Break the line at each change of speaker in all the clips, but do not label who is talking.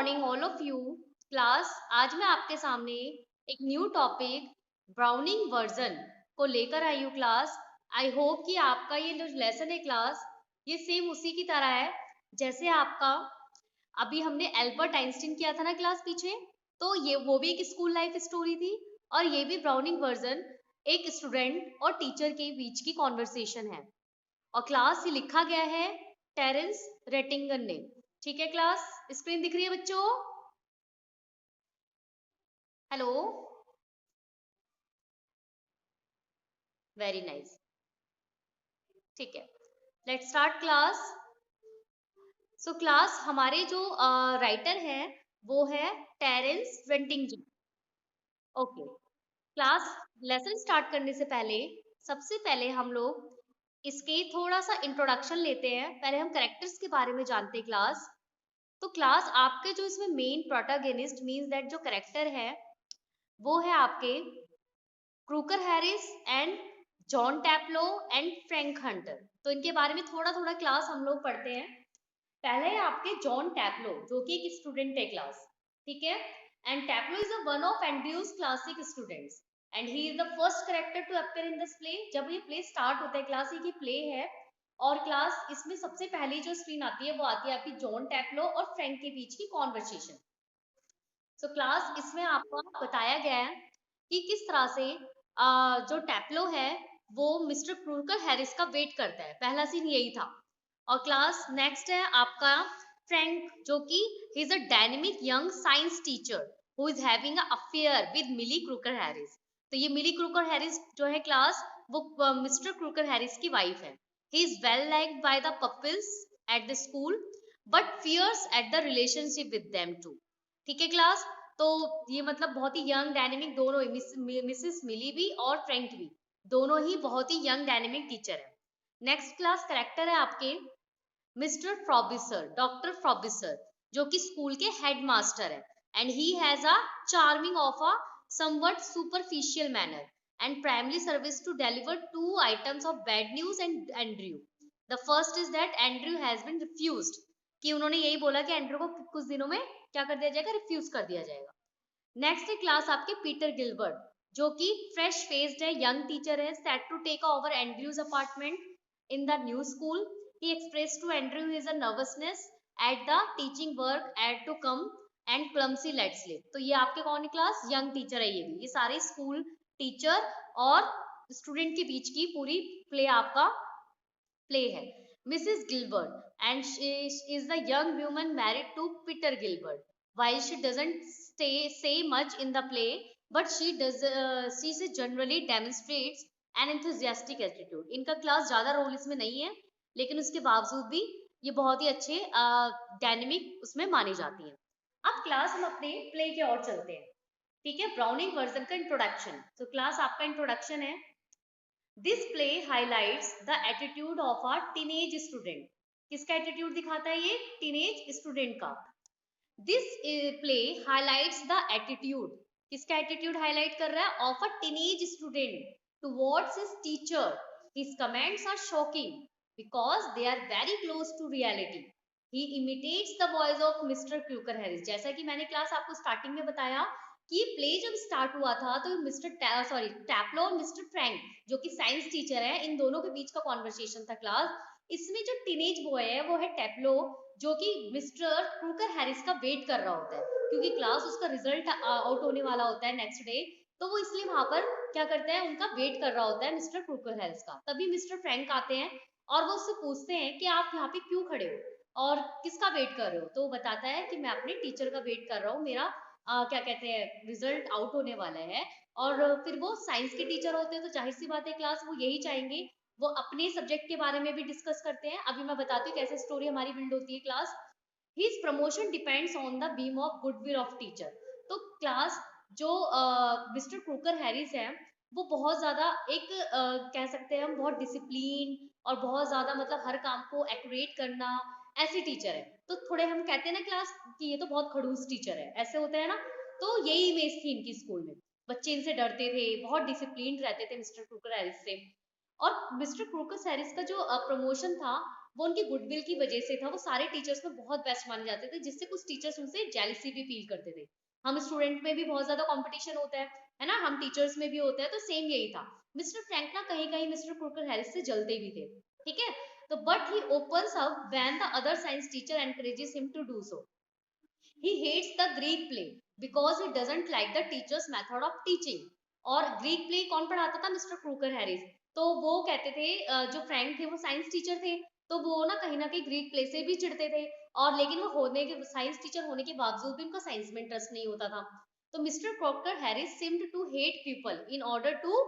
Morning all of you class. आज मैं आपके सामने एक न्यू टॉपिक ब्राउनिंग वर्जन को लेकर आई हूँ क्लास। आई होप कि आपका ये जो लेसन है क्लास, ये सेम उसी की तरह है जैसे आपका अभी हमने एल्बर्ट आइंस्टीन किया था ना क्लास पीछे। तो ये वो भी एक स्कूल लाइफ स्टोरी थी और ये भी ब्राउनिंग वर्जन एक स्टूडेंट और टीचर के बीच की कॉन्वर्सेशन है। और क्लास ये लिखा गया है टेरेंस रेटिंगन ने। ठीक है क्लास, स्क्रीन दिख रही है बच्चों? Hello, very nice. ठीक है, let's start class. So class हमारे जो राइटर है वो है Terence Rattigan. Okay class, lesson start करने से पहले सबसे पहले हम लोग इसके थोड़ा सा इंट्रोडक्शन लेते हैं। पहले हम कैरेक्टर्स के बारे में जानते हैं क्लास। तो क्लास आपके जो इसमें मेन प्रोटैगनिस्ट मींस दैट जो कैरेक्टर है वो है आपके Crocker Harris and John Taplow and Frank Hunter. तो इनके बारे में थोड़ा थोड़ा क्लास हम लोग पढ़ते हैं। पहले है आपके जॉन टैपलो जो कि एक स्टूडेंट है क्लास। ठीक है, and Taplow is one of Andrew's classic students and he is the first character to appear in this play. जब ये प्ले स्टार्ट होता है क्लास, ये प्ले है और क्लास इसमें सबसे पहली जो स्क्रीन आती है वो आती है आपकी जॉन टैपलो और फ्रैंक के बीच की कॉन्वर्सेशन। सो क्लास इसमें आपको बताया गया है कि किस तरह से जो टैप्लो है वो मिस्टर क्रूकर हैरिस का वेट करता है। पहला सीन यही था। और क्लास नेक्स्ट है आपका फ्रैंक जो कि he is a dynamic young science teacher who is having a affair with Millie Crocker Harris. तो ये मिली क्रूकर हैरिस जो है क्लास वो मिस्टर क्रूकर हैरिस की वाइफ है। He is well liked by the peoples at the school but fierce at the relationship with them too. ठीक है class, तो ये मतलब बहुत ही यंग डायनेमिक दोनों ही मिसेस मिली भी और फ्रैंक भी दोनों ही बहुत ही यंग डायनेमिक टीचर है। नेक्स्ट क्लास करेक्टर है आपके मिस्टर फ्रॉबिसर, डॉक्टर फ्रॉबिसर जो कि स्कूल के हेड मास्टर है and he has a charming of a somewhat superficial manner and primary service to deliver two items of bad news and Andrew. The first is that Andrew has been refused, कि उन्होंने यही बोला कि Andrew को कुछ दिनों में क्या कर दिया जाएगा, रिफ्यूज कर दिया जाएगा। नेक्स्ट है क्लास आपके पीटर गिलबर्ट जो कि फ्रेश फेस्ड है, यंग टीचर है, set to take over Andrew's apartment in the new school. He express to Andrew his a nervousness at the teaching work at to come and clumsy let slip. तो ये आपके कौन है class, young teacher है। ये भी ये सारे स्कूल टीचर और स्टूडेंट के बीच की पूरी प्ले आपका प्ले है। Mrs Gilbert and she is the young woman married to Peter Gilbert. While she doesn't say much in the play, but she generally demonstrates an enthusiastic attitude. इनका class ज्यादा role इसमें नहीं है लेकिन उसके बावजूद भी ये बहुत ही अच्छे डायनेमिक उसमें मानी जाती हैं। अब क्लास हम अपने प्ले की ओर चलते हैं। ठीक है, ब्राउनिंग वर्जन का इंट्रोडक्शन। तो क्लास आपका इंट्रोडक्शन है। This play highlights the attitude of a teenage student. किसका एटीट्यूड दिखाता है ये, टीनेज स्टूडेंट का। This play highlights the attitude, किसका एटीट्यूड हाईलाइट कर रहा है, of a teenage student towards his teacher. His comments are shocking because they are very close to reality. He imitates the voice of Mr Crocker Harris. जैसा कि मैंने class आपको starting में बताया कि ये प्ले जब स्टार्ट हुआ था तो मिस्टर टैप्लो और मिस्टर फ्रैंक जो कि साइंस टीचर है, इन दोनों के बीच का कॉन्वर्सेशन था क्लास। इसमें जो टीनेज बॉय है वो है टैप्लो जो कि मिस्टर क्रूकर हैरिस का वेट कर रहा होता है क्योंकि क्लास उसका रिजल्ट आउट होने वाला होता है नेक्स्ट डे। तो वो इसलिए वहां पर क्या करता है, उनका वेट कर रहा होता है मिस्टर क्रूकर हैरिस का। तभी मिस्टर फ्रैंक आते हैं और वो उससे पूछते हैं कि आप यहाँ पे क्यों खड़े हो और किसका वेट कर रहे हो। तो वो बताता है कि मैं अपने टीचर का वेट कर रहा हूँ, मेरा क्या कहते हैं रिजल्ट आउट होने वाला है। और फिर वो साइंस के टीचर होते हैं तो जाहिर सी बात है क्लास वो यही चाहेंगे, वो अपने सब्जेक्ट के बारे में भी डिस्कस करते हैं। अभी मैं बताती हूँ कैसे स्टोरी हमारी बिल्ड होती है class. His promotion depends on the beam of goodwill of teacher. तो क्लास जो मिस्टर क्रूकर हैरिस है वो बहुत ज्यादा एक कह सकते हैं हम बहुत डिसिप्लिन और बहुत ज्यादा मतलब हर काम को एक्यूरेट करना ऐसी टीचर है। तो थोड़े हम कहते हैं ना क्लास कि ये तो बहुत खड़ूस टीचर है, ऐसे होते हैं ना। तो यही इमेज थी इनकी स्कूल में, बच्चे इनसे डरते थे, बहुत डिसिप्लिन रहते थे मिस्टर क्रूकर हैरिस से। और मिस्टर क्रूकर हैरिस का जो प्रमोशन था वो उनकी गुडविल की वजह से था, वो सारे टीचर्स में बहुत बेस्ट माने जाते थे, जिससे कुछ टीचर्स उनसे जेलिसी भी फील करते थे। हम स्टूडेंट में भी बहुत ज्यादा कंपटीशन होता है ना, हम टीचर्स में भी होता है, तो सेम यही था। मिस्टर फ्रैंक ना कहीं कहीं मिस्टर क्रूकर हैरिस से जलते भी थे, ठीक है। तो but he opens up when the other science teacher encourages him to do so. He hates the Greek play because he doesn't like the teacher's method of teaching. और Greek play कौन पढ़ाता था? Mr Crocker Harris. तो वो कहते थे जो Frank थे वो साइंस टीचर थे, तो वो ना कहीं ग्रीक प्ले से भी चिढ़ते थे, और लेकिन वो होने के साइंस टीचर होने के बावजूद भी उनका साइंस में इंटरेस्ट नहीं होता था। तो Mr Crocker Harris seemed to hate people in order to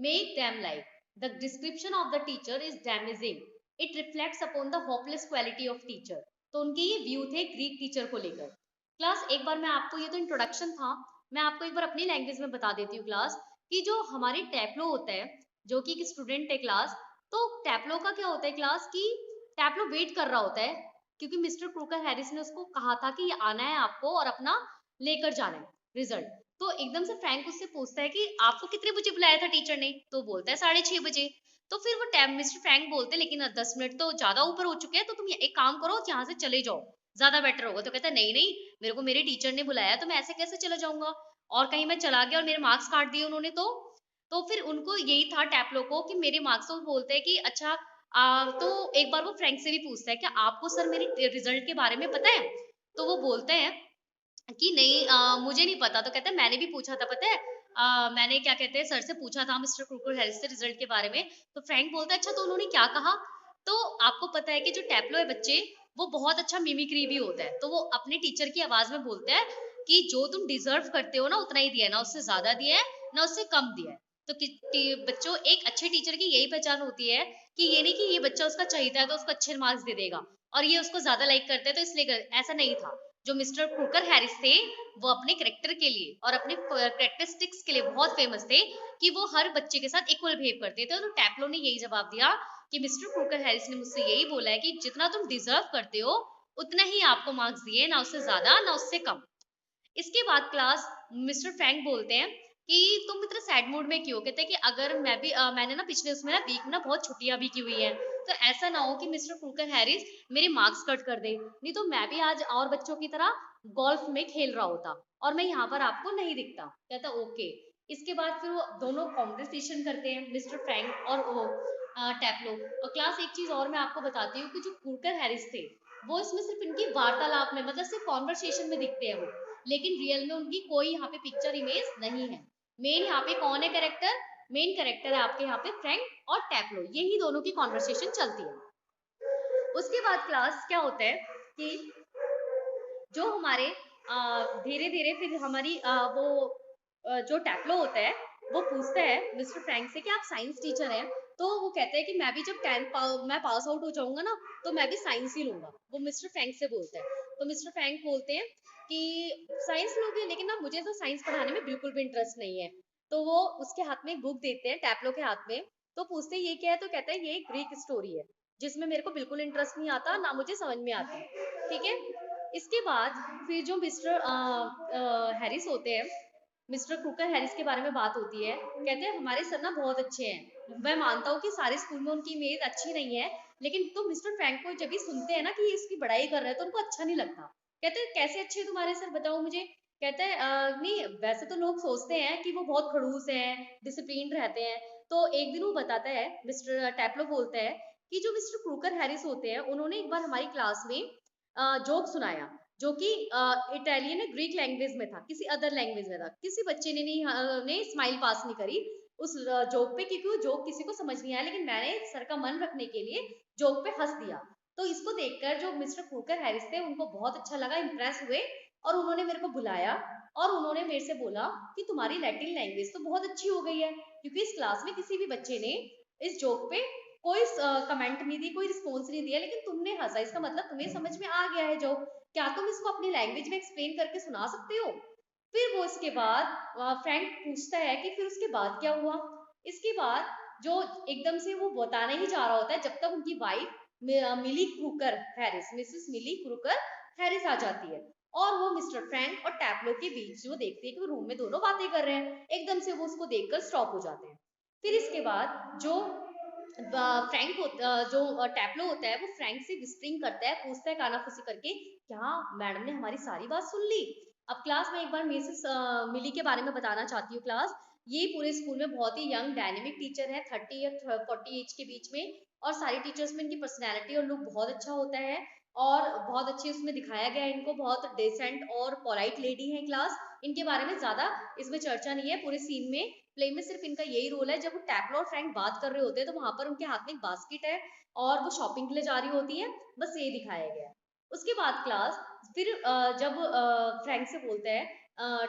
make them like. The description of the teacher is damaging. It reflects upon the hopeless quality of teacher. तो उनके ये व्यू थे Greek teacher को लेकर। Class एक बार मैं आपको, ये तो इंट्रोडक्शन था, मैं आपको एक बार अपनी लैंग्वेज में बता देती हूँ क्लास, कि जो हमारी टैपलो होता है, जो कि एक स्टूडेंट है क्लास, तो टैपलो का क्या होता है क्लास की, टैपलो वेट कर रहा होता है, क्योंकि मिस्टर क्रूकर हैरिस ने उसको कहा था कि ये आना है आपको और अपना लेकर जाना है रिजल्ट। तो एकदम से फ्रैंक उससे पूछता है कि आपको कितने बजे बुलाया था टीचर ने? तो बोलता है 6:30 बजे। तो फिर वो टैब मिस्टर फ्रैंक बोलते हैं लेकिन 10 मिनट तो ज्यादा ऊपर हो चुके हैं, तो तुम एक काम करो, यहाँ से चले जाओ, ज्यादा बेटर होगा। तो कहता है नहीं नहीं, मेरे को मेरे टीचर ने बुलाया, तो मैं ऐसे कैसे चला जाऊंगा, और कहीं मैं चला गया और मेरे मार्क्स काट दिए उन्होंने तो फिर उनको यही था टैपलो को कि मेरे मार्क्स, तो बोलते हैं कि अच्छा तो एक बार वो फ्रैंक से भी पूछता है कि आपको सर मेरे रिजल्ट के बारे में पता है? तो वो बोलते हैं कि नहीं मुझे नहीं पता। तो कहता है मैंने भी पूछा था पता है, मैंने क्या कहते हैं सर से पूछा था मिस्टर क्रूकर हैरिस से रिजल्ट के बारे में। तो फ्रैंक बोलता है अच्छा तो उन्होंने क्या कहा? तो आपको पता है कि जो टैपलो है बच्चे, वो बहुत अच्छा मिमिक्री भी होता है, तो वो अपने टीचर की आवाज में बोलता है कि जो तुम डिजर्व करते हो ना उतना ही दिया है, ना उससे ज्यादा दिया है ना उससे कम दिया है। तो बच्चों, एक अच्छे टीचर की यही पहचान होती है कि ये नहीं कि ये बच्चा उसका चाहिए था तो उसको अच्छे मार्क्स दे देगा, और ये उसको ज्यादा लाइक करते हैं तो इसलिए ऐसा नहीं था। जो मिस्टर क्रूकर हैरिस थे, वो अपने करेक्टर के लिए और अपने करेक्टरिस्टिक्स के लिए बहुत फेमस थे, कि वो हर बच्चे के साथ इक्वल बिहेव करते थे। तो टैपलो ने यही जवाब दिया कि मिस्टर क्रूकर हैरिस ने मुझसे यही बोला है कि जितना तुम डिजर्व करते हो उतना ही आपको मार्क्स दिए, ना उससे ज्यादा ना उससे कम। इसके बाद क्लास मिस्टर फ्रैंक बोलते हैं कि तुम इतना सैड मूड में क्यों? कहते हैं कि अगर मैं भी मैंने ना पिछले उसमें ना वीक में ना बहुत छुट्टियां भी की हुई हैं, तो ऐसा ना हो कि मिस्टर क्रूकर हैरिस मेरे मार्क्स कट कर दे, नहीं तो मैं भी आज और बच्चों की तरह गोल्फ में खेल रहा होता और मैं यहाँ पर आपको नहीं दिखता। कहता ओके। इसके बाद फिर वो दोनों कॉन्वर्सेशन करते हैं, मिस्टर फ्रैंक और वो टैपलो। और क्लास एक चीज और मैं आपको बताती हूँ कि जो क्रूकर हैरिस थे, वो इसमें सिर्फ इनकी वार्तालाप में, मतलब सिर्फ कॉन्वर्सेशन में दिखते हैं वो, लेकिन रियल में उनकी कोई यहाँ पे पिक्चर इमेज नहीं है। मेन यहाँ पे कौन है कैरेक्टर? मेन कैरेक्टर है आपके यहाँ पे फ्रैंक और टैपलो, यही दोनों की कॉन्वर्सेशन चलती है। उसके बाद क्लास क्या होता है कि जो हमारे धीरे धीरे फिर हमारी जो टैपलो होता है, वो पूछता है मिस्टर फ्रैंक से कि आप साइंस टीचर हैं, तो वो कहते हैं कि मैं भी जब मैं पास आउट हो जाऊंगा ना, तो मैं भी साइंस ही लूंगा। वो मिस्टर फ्रैंक से बोलता है। तो मिस्टर फ्रैंक बोलते हैं कि साइंस लोगे, लेकिन ना मुझे तो साइंस पढ़ाने में बिल्कुल भी इंटरेस्ट नहीं है। तो वो उसके हाथ में एक बुक देते हैं टैपलो के हाथ में। तो पूछते हैं ये क्या है? तो कहता है ये एक ग्रीक स्टोरी है, जिसमें मेरे को बिल्कुल इंटरेस्ट नहीं आता, ना मुझे समझ में आती। ठीक है। इसके बाद फिर जो मिस्टर हैरिस होते हैं, मिस्टर क्रूकर हैरिस के बारे में बात होती है। कहते हैं हमारे सर ना बहुत अच्छे हैं, मैं मानता हूँ कि सारे स्कूल में उनकी इमेज अच्छी नहीं है, लेकिन तो मिस्टर फ्रैंक को जब भी सुनते हैं ना कि ये इसकी बड़ाई कर रहे हैं, तो उनको अच्छा नहीं लगता। कहते हैं कैसे अच्छे हैं तुम्हारे सर, बताओ मुझे। कहते हैं नहीं वैसे तो लोग सोचते हैं कि वो बहुत खड़ूस हैं, डिसिप्लिन रहते हैं। तो एक दिन वो बताता है, मिस्टर टैपलो बोलता है कि जो मिस्टर क्रूकर हैरिस होते हैं, उन्होंने एक बार हमारी क्लास में जोक सुनाया, जो कि इटालियन ग्रीक लैंग्वेज में था, किसी अदर लैंग्वेज में था। किसी बच्चे ने नहीं ने स्माइल पास नहीं करी उस जोक पे, क्योंकि वो जोक किसी को समझ नहीं आया, लेकिन मैंने सर का मन रखने के लिए जोक पे हंस दिया। तो इसको देखकर जो मिस्टर क्रूकर हैरिस थे, उनको बहुत अच्छा लगा, इंप्रेस हुए, और उन्होंने मेरे को बुलाया और उन्होंने मेरे से बोला कि तुम्हारी लैटिन लैंग्वेज तो बहुत अच्छी हो गई है, क्योंकि इस क्लास में किसी भी बच्चे ने इस जोक पे कोई कमेंट नहीं दी, कोई रिस्पॉन्स नहीं दिया, लेकिन तुमने हंसा, इसका मतलब तुम्हें समझ में आ गया है जो, क्या तुम इसको अपनी लैंग्वेज में एक्सप्लेन करके सुना सकते हो? फिर वो इसके बाद फ्रैंक पूछता है कि फिर उसके बाद क्या हुआ। इसके बाद जो एकदम से वो बताने ही जा रहा होता है, जब तक उनकी वाइफ मिली क्रूकर हैरिस, मिसेस मिली क्रूकर हैरिस आ जाती है, और वो मिस्टर फ्रैंक और टैपलो के बीच जो देखती है कि वो रूम में दोनों बातें कर रहे हैं, एकदम से वो उसको देखकर स्टॉप हो जाते हैं। फिर इसके बाद जो फ्रैंक जो टैप्लो होता है वो फ्रैंक से विस्परिंग करता है, पूछता है कानाफूसी करके, क्या मैडम ने हमारी सारी बात सुन ली? अब क्लास में एक बार मिसेस मिली के बारे में बताना चाहती हूँ क्लास। ये पूरे स्कूल में बहुत ही यंग डायनेमिक टीचर है, 30 या 40 एज के बीच में, और सारी टीचर्स में इनकी पर्सनैलिटी और लुक बहुत अच्छा होता है, और बहुत अच्छे उसमें दिखाया गया है इनको, बहुत डिसेंट और पोलाइट लेडी है क्लास। इनके बारे में ज्यादा इसमें चर्चा नहीं है पूरे सीन में। प्ले में सिर्फ इनका यही रोल है, जब वो टैप्लो और फ्रैंक बात कर रहे होते हैं तो वहां पर उनके हाथ में एक बास्केट है और वो शॉपिंग के लिए जा रही होती है, बस ये दिखाया गया है। उसके बाद क्लास फिर जब फ्रैंक से बोलता है,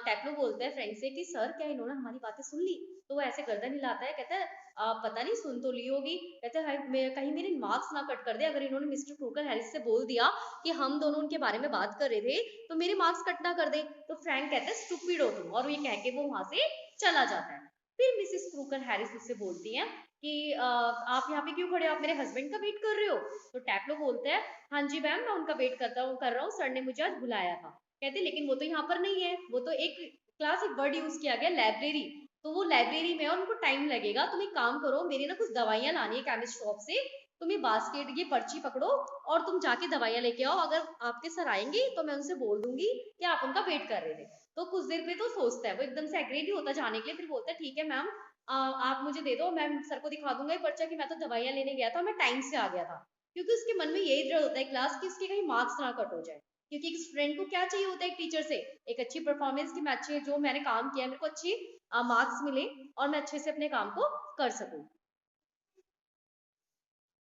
टैप्लो बोलता है फ्रैंक से कि सर क्या इन्होंने हमारी बातें सुन ली? तो वो ऐसे गर्दन हिलाता है, कहता है पता नहीं, सुन तो ली होगी। कहते हैं कहीं मेरे मार्क्स ना कट कर दे, अगर इन्होंने मिस्टर क्रूकर हैरिस से बोल दिया कि हम दोनों उनके बारे में बात कर रहे थे तो मेरे मार्क्स कट ना कर दे। तो फ्रैंक कहता है स्टूपिड हो तुम, और ये कह के वो वहां से चला जाता है। फिर मिसेस क्रूकर हैरिस उससे बोलती हैं कि आप यहाँ पे क्यों खड़े हो, आप मेरे हस्बैंड का वेट कर रहे हो? तो टैप्लो बोलता है, हाँ जी मैम, मैं उनका वेट कर रहा हूँ, सर ने मुझे आज बुलाया था। कहते लेकिन वो तो यहाँ पर नहीं है, वो तो एक क्लास एक वर्ड यूज किया गया लाइब्रेरी, तो वो लाइब्रेरी में, और उनको टाइम लगेगा। तुम एक काम करो, मेरी ना कुछ दवाइयां लानी है केमिस्ट शॉप से, तुम ये बास्केट, ये पर्ची पकड़ो और तुम जाके दवाइयां लेके आओ, अगर आपके सर आएंगे तो मैं उनसे बोल दूंगी कि आप उनका वेट कर रहे थे। तो कुछ देर पे तो सोचता है, वो एकदम से एग्री नहीं होता जाने के लिए, फिर बोलता है ठीक है मैम, आप मुझे दे दो, मैं सर को दिखा दूंगा ये पर्चा कि मैं तो दवाइयां लेने गया था, मैं टाइम से आ गया था। क्योंकि उसके मन में यही डर होता है क्लास की, उसके कहीं मार्क्स ना कट हो जाए। क्योंकि एक स्टूडेंट को क्या चाहिए होता है एक टीचर से? एक अच्छी परफॉर्मेंस, की मैं अच्छे, जो मैंने काम किया मेरे को अच्छी मार्क्स मिले और मैं अच्छे से अपने काम को कर सकूं।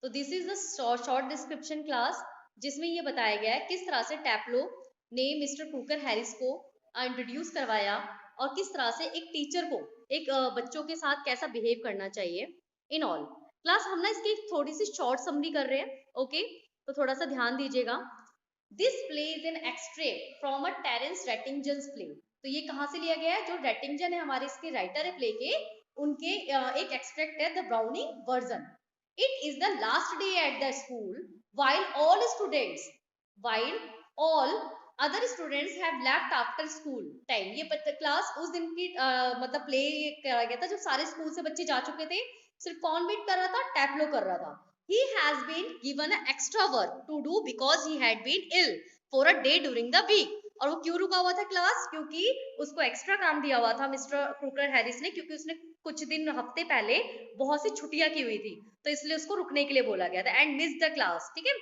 तो this is the short description class, जिसमें ये बताया गया है किस तरह से टैप्लो ने मिस्टर क्रूकर हैरिस को इंट्रोड्यूस करवाया, और किस तरह से एक टीचर को एक बच्चों के साथ कैसा बिहेव करना चाहिए इन ऑल। क्लास हम ना इसकी थोड़ी सी शॉर्ट समरी कर रहे हैं, ओके? तो थोड़ा सा ध्यान दीजिएगा। This play is an extract from a Terence Rattigan's play. तो ये कहाँ से लिया गया है? जो रेटिंजन है हमारे इसके राइटर है प्ले के, उनके एक एक्सट्रैक्ट है, the Browning version. It is the last day at the school while while all other students have left after school time। ये क्लास उस दिन की मतलब प्ले करा गया था जब सारे स्कूल से बच्चे जा चुके थे। सिर्फ कौन वेट कर रहा था? टैप्लो कर रहा था। He has been given an extra work to do because he had been ill for a day during the week। और वो क्यों रुका हुआ था क्लास? क्योंकि उसको एक्स्ट्रा काम दिया हुआ था मिस्टर क्रूकर हैरिस ने, क्योंकि उसने कुछ दिन हफ्ते पहले बहुत सी छुट्टियां की हुई थी, तो इसलिए उसको रुकने के लिए बोला गया था, एंड मिस द क्लास। ठीक है?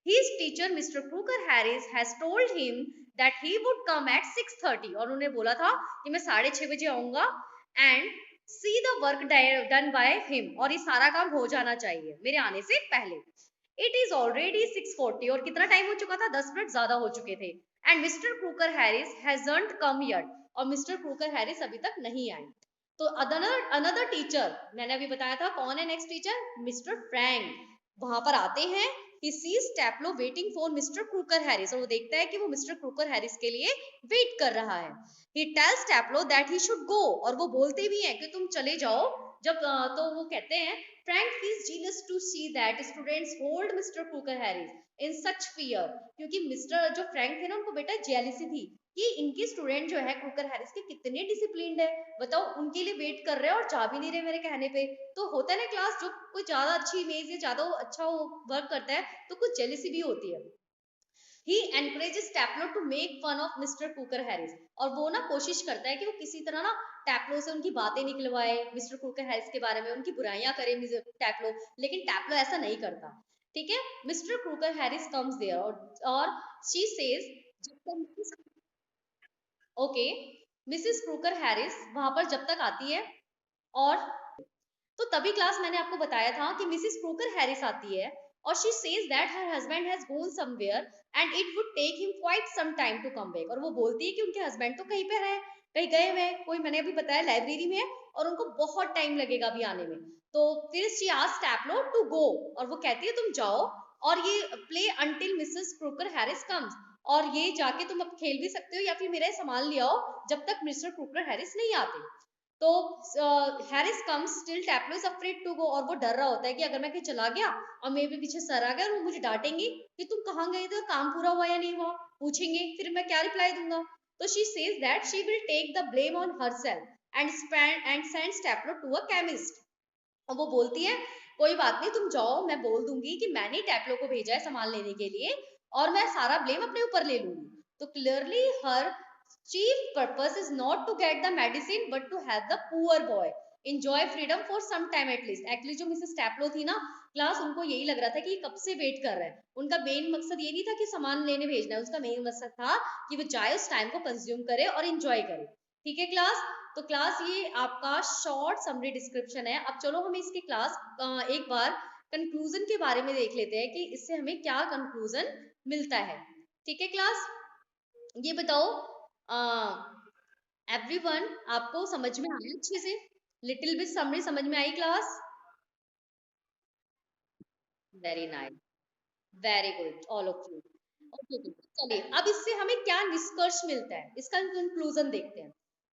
His teacher Mr. Crooker Harris has told him that he would come at 6:30। और उन्होंने बोला था कि मैं 6:30 बजे आऊंगा, and see the work done by him. और ये सारा काम हो जाना चाहिए मेरे आने से पहले। It is already 6:40। और कितना टाइम हो चुका था? 10 मिनट ज्यादा हो चुके थे। And Mr Crocker Harris hasn't come yet. और मिस्टर क्रूकर हैरिस अभी तक नहीं आए। तो अनदर टीचर, मैंने अभी बताया था कौन है नेक्स्ट टीचर? मिस्टर फ्रैंक वहां पर आते हैं। he sees Taplow waiting for Mr. Crocker Harris. और वो देखता है कि वो मिस्टर क्रूकर हैरिस के लिए वेट कर रहा है। he tells टैप्लो that he should go। और वो बोलते भी हैं कि तुम चले जाओ। जब तो वो कहते हैं Frank is jealous to see that students hold Mr. Crocker Harris in such fear। क्योंकि मिस्टर जो फ्रैंक थे ना, उनको बेटा जेलिसी थी कि इनके स्टूडेंट जो है क्रूकर हैरिस के कितने डिसिप्लिन्ड है, बताओ, उनके लिए वेट कर रहे हैं और जा भी नहीं रहे मेरे कहने पे। तो होता है ना क्लास, जो कोई ज्यादा अच्छी इमेज या ज्यादा अच्छा वर्क करता है तो कुछ जेलिसी भी होती है। He encourages Taplow to make fun of Mr Crocker Harris. और वो ना कोशिश करता है कि वो किसी तरह ना टैप्लो से उनकी बातें निकलवाए, मिस्टर कुकर हैरिस के बारे में उनकी बुराइयां करे टैप्लो। लेकिन टैप्लो ऐसा नहीं करता। ठीक है? Mr Crocker Harris comes there, और she says okay. Mrs Crocker Harris वहां पर जब तक आती है, और तो तभी क्लास मैंने आपको बताया था कि मिसेस क्रूकर हैरिस आती है, और she says that her husband has gone somewhere and it would take him quite some time to come back. और वो बोलती है कि उनके हस्बैंड तो कहीं पे है, कहीं गए हुए हैं, कोई मैंने अभी बताया लाइब्रेरी में है, और उनको बहुत टाइम लगेगा अभी आने में। तो फिर she asks Taplow to go. और वो कहती है तुम जाओ, और ये play until Mrs Crocker Harris comes. और ये जाके तुम अब खेल भी सकते हो या फिर मेरा सामान ले आओ जब तक मिस्टर क्रूकर हैरिस नहीं आते। तो Harris comes still Taplow is afraid to go. और वो डर रहा होता है कि अगर मैं कहीं चला गया और मेरे भी पीछे सर आ गया और वो मुझे डांटेंगे कि तुम कहाँ गए थे और काम पूरा हुआ या नहीं हुआ, पूछेंगे, फिर मैं क्या रिप्लाई दूंगा। तो she says that she will take the blame on herself and sends Taplow to a chemist. और वो बोलती है कोई बात नहीं, तुम जाओ, मैं बोल दूंगी कि मैंने टैपलो को भेजा है सामान लेने के लिए और मैं सारा ब्लेम अपने ऊपर ले लूंगी। तो clearly her chief purpose is not to get the medicine but to help the poor boy enjoy freedom for some time at least। Actually जो मिसेस टैपलो थी ना क्लास, उनको यही लग रहा था कि कब से वेट कर रहा है। उनका मेन मकसद ये नहीं था कि सामान लेने भेजना है, उसका मेन मकसद था कि वो जाए, उस टाइम को कंज्यूम करे और एंजॉय करे। ठीक है क्लास? तो क्लास ये आपका शॉर्ट समरी डिस्क्रिप्शन है। अब चलो हम इसकी क्लास एक बार कंक्लूजन के बारे में देख लेते हैं कि इससे हमें क्या कंक्लूजन मिलता है। ठीक है क्लास? ये बताओ एवरीवन, आपको समझ में आया अच्छे से? लिटिल बिट समरी समझ में आई class? Very nice, very good all of you. Okay, चलिए अब इससे हमें क्या निष्कर्ष मिलता है, इसका कंक्लूजन देखते हैं।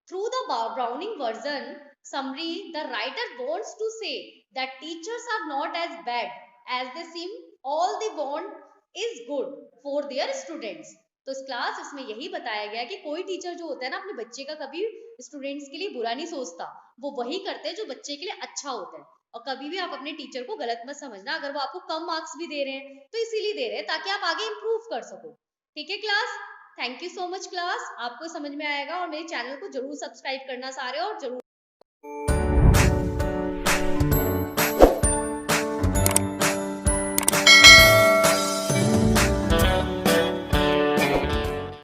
Through the Browning version summary, the writer wants to say that teachers are not as bad as they seem, all they want is good for their students. तो इस क्लास इसमें यही बताया गया कि कोई टीचर जो होता है ना, अपने बच्चे का कभी स्टूडेंट्स के लिए बुरा नहीं सोचता, वो वही करते हैं जो बच्चे के लिए अच्छा होता है। और कभी भी आप अपने टीचर को गलत मत समझना, अगर वो आपको कम मार्क्स भी दे रहे हैं तो इसीलिए दे रहे हैं ताकि आप आगे इंप्रूव कर सको। ठीक है class? Thank you so much class, आपको समझ में आएगा और मेरे चैनल को जरूर सब्सक्राइब करना सारे, और जरूर